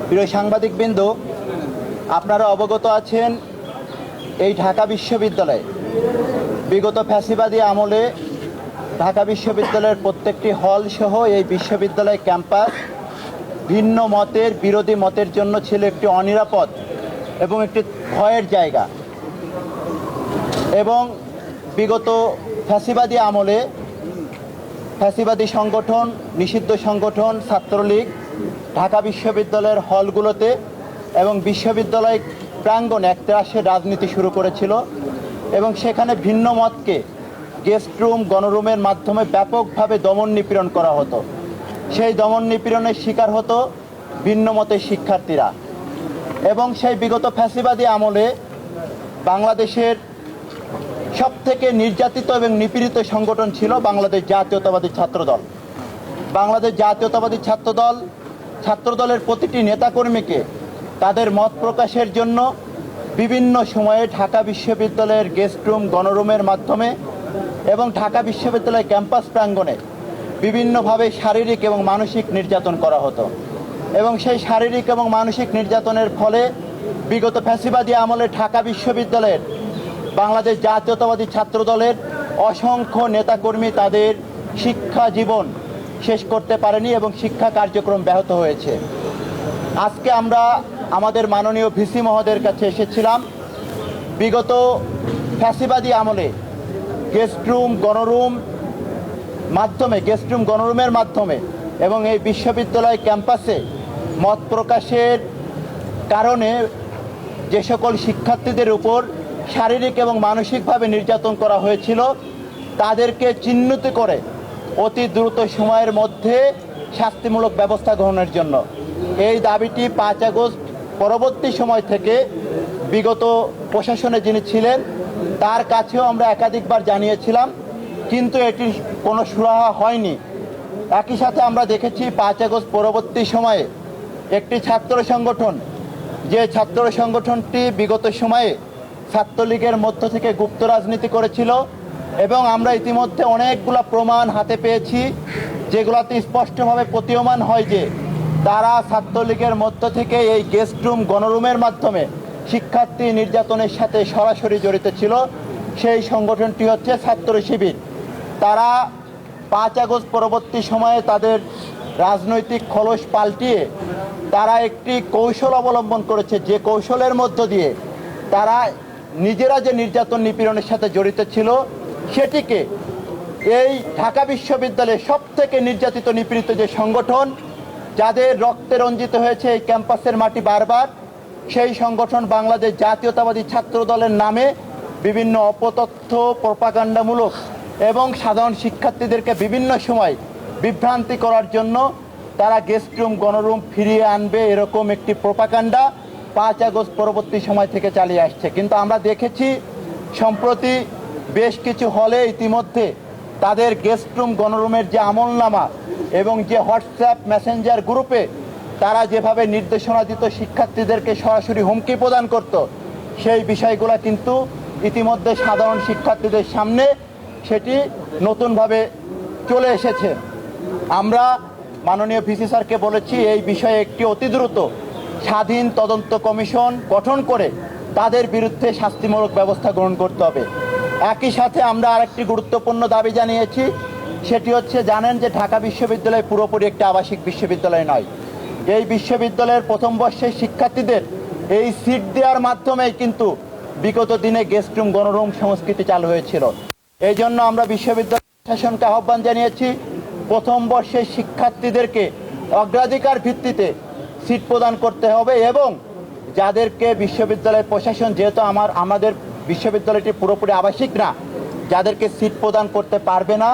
প্রিয় সাংবাদিকবৃন্দ, আপনারা অবগত আছেন এই ঢাকা বিশ্ববিদ্যালয়ে বিগত ফ্যাসিবাদী আমলে ঢাকা বিশ্ববিদ্যালয়ের প্রত্যেকটি হল সহ এই বিশ্ববিদ্যালয় ক্যাম্পাস ভিন্ন মতের বিরোধী মতের জন্য ছিল একটি অনিরাপদ এবং একটি ভয়ের জায়গা। এবং বিগত ফ্যাসিবাদী আমলে ফ্যাসিবাদী সংগঠন, নিষিদ্ধ সংগঠন ছাত্রলীগ ঢাকা বিশ্ববিদ্যালয়ের হলগুলোতে এবং বিশ্ববিদ্যালয় প্রাঙ্গণে একত্রাসের রাজনীতি শুরু করেছিল এবং সেখানে ভিন্ন মতকে গেস্ট রুম, গণরুমের মাধ্যমে ব্যাপকভাবে দমন নিপীড়ন করা হতো। সেই দমন নিপীড়নের শিকার হতো ভিন্ন মতের শিক্ষার্থীরা। এবং সেই বিগত ফ্যাসিবাদী আমলে বাংলাদেশের সবথেকে নির্যাতিত এবং নিপীড়িত সংগঠন ছিল বাংলাদেশ জাতীয়তাবাদী ছাত্রদল। বাংলাদেশ জাতীয়তাবাদী ছাত্রদলের প্রতিটি নেতাকর্মীকে তাদের মত প্রকাশের জন্য বিভিন্ন সময়ে ঢাকা বিশ্ববিদ্যালয়ের গেস্ট রুম, গণরুমের মাধ্যমে এবং ঢাকা বিশ্ববিদ্যালয় ক্যাম্পাস প্রাঙ্গণে বিভিন্নভাবে শারীরিক এবং মানসিক নির্যাতন করা হতো। এবং সেই শারীরিক এবং মানসিক নির্যাতনের ফলে বিগত ফ্যাসিবাদী আমলে ঢাকা বিশ্ববিদ্যালয়ের বাংলাদেশ জাতীয়তাবাদী ছাত্রদলের অসংখ্য নেতাকর্মী তাদের শিক্ষা জীবন শেষ করতে পারেনি এবং শিক্ষা কার্যক্রম ব্যাহত হয়েছে। আজকে আমরা আমাদের মাননীয় ভিসি মহোদয়ের কাছে এসেছিলাম বিগত ফ্যাসিবাদী আমলে গেস্ট রুম, গণরুমের মাধ্যমে এবং এই বিশ্ববিদ্যালয় ক্যাম্পাসে মত প্রকাশের কারণে যে সকল শিক্ষার্থীদের উপর শারীরিক এবং মানসিকভাবে নির্যাতন করা হয়েছিল তাদেরকে চিহ্নিত করে অতি দ্রুত সময়ের মধ্যে শাস্তিমূলক ব্যবস্থা গ্রহণের জন্য এই দাবিটি 5 আগস্ট পরবর্তী সময় থেকে বিগত প্রশাসনে যিনি ছিলেন তার কাছেও আমরা একাধিকবার জানিয়েছিলাম, কিন্তু এটির কোনো সুরাহা হয়নি। একই সাথে আমরা দেখেছি 5 আগস্ট পরবর্তী সময়ে একটি ছাত্র সংগঠন, যে ছাত্র সংগঠনটি বিগত সময়ে ছাত্রলীগের মধ্য থেকে গুপ্ত রাজনীতি করেছিল এবং আমরা ইতিমধ্যে অনেকগুলো প্রমাণ হাতে পেয়েছি যেগুলোতে স্পষ্টভাবে প্রতীয়মান হয় যে তারা ছাত্রলীগের মধ্য থেকে এই গেস্ট রুম, গণরুমের মাধ্যমে শিক্ষার্থী নির্যাতনের সাথে সরাসরি জড়িত ছিল। সেই সংগঠনটি হচ্ছে ছাত্র শিবির। তারা 5 আগস্ট পরবর্তী সময়ে তাদের রাজনৈতিক খোলস পাল্টিয়ে তারা একটি কৌশল অবলম্বন করেছে, যে কৌশলের মধ্য দিয়ে তারা নিজেরা যে নির্যাতন নিপীড়নের সাথে জড়িত ছিল সেটিকে এই ঢাকা বিশ্ববিদ্যালয়ের সবথেকে নির্যাতিত নিপীড়িত যে সংগঠন, যাদের রক্তে রঞ্জিত হয়েছে এই ক্যাম্পাসের মাটি বারবার, সেই সংগঠন বাংলাদেশ জাতীয়তাবাদী ছাত্রদলের নামে বিভিন্ন অপতথ্য, প্রপাগান্ডামূলক এবং সাধারণ শিক্ষার্থীদেরকে বিভিন্ন সময় বিভ্রান্তি করার জন্য তারা গেস্ট রুম, গণরুম ফিরিয়ে আনবে এরকম একটি প্রপাগান্ডা 5 আগস্ট পরবর্তী সময় থেকে চালিয়ে আসছে। কিন্তু আমরা দেখেছি সম্প্রতি বেশ কিছু হলে ইতিমধ্যে তাদের গেস্ট রুম, গণরুমের যে আমলনামা এবং যে হোয়াটসঅ্যাপ মেসেঞ্জার গ্রুপে তারা যেভাবে নির্দেশনা দিত, শিক্ষার্থীদেরকে সরাসরি হুমকি প্রদান করত, সেই বিষয়গুলো কিন্তু ইতিমধ্যে সাধারণ শিক্ষার্থীদের সামনে সেটি নতুনভাবে চলে এসেছে। আমরা মাননীয় ভিসি স্যারকে বলেছি এই বিষয়ে একটি অতি দ্রুত স্বাধীন তদন্ত কমিশন গঠন করে তাদের বিরুদ্ধে শাস্তিমূলক ব্যবস্থা গ্রহণ করতে হবে। একই সাথে আমরা আরেকটি গুরুত্বপূর্ণ দাবি জানিয়েছি, সেটি হচ্ছে জানেন যে ঢাকা বিশ্ববিদ্যালয় পুরোপুরি একটি আবাসিক বিশ্ববিদ্যালয় নয়। এই বিশ্ববিদ্যালয়ের প্রথম বর্ষের শিক্ষার্থীদের এই সিট দেওয়ার মাধ্যমেই কিন্তু বিগত দিনে গেস্ট রুম, গণরুম সংস্কৃতি চালু হয়েছিল। এই জন্য আমরা বিশ্ববিদ্যালয় প্রশাসনকে আহ্বান জানিয়েছি প্রথম বর্ষের শিক্ষার্থীদেরকে অগ্রাধিকার ভিত্তিতে সিট প্রদান করতে হবে এবং যাদেরকে বিশ্ববিদ্যালয় প্রশাসন, যেহেতু আমাদের বিশ্ববিদ্যালয়টি পুরোপুরি আবাসিক না, যাদেরকে সিট প্রদান করতে পারবে না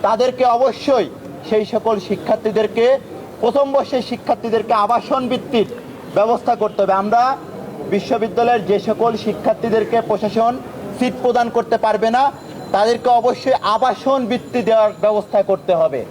তাদেরকে অবশ্যই সেই সকল শিক্ষার্থীদেরকে, প্রথম বর্ষের শিক্ষার্থীদেরকে আবাসন ভিত্তিক ব্যবস্থা করতে হবে। আমরা বিশ্ববিদ্যালয়ের যে সকল শিক্ষার্থীদেরকে প্রশাসন সিট প্রদান করতে পারবে না তাদেরকে অবশ্যই আবাসন বৃত্তি দেওয়ার ব্যবস্থা করতে হবে।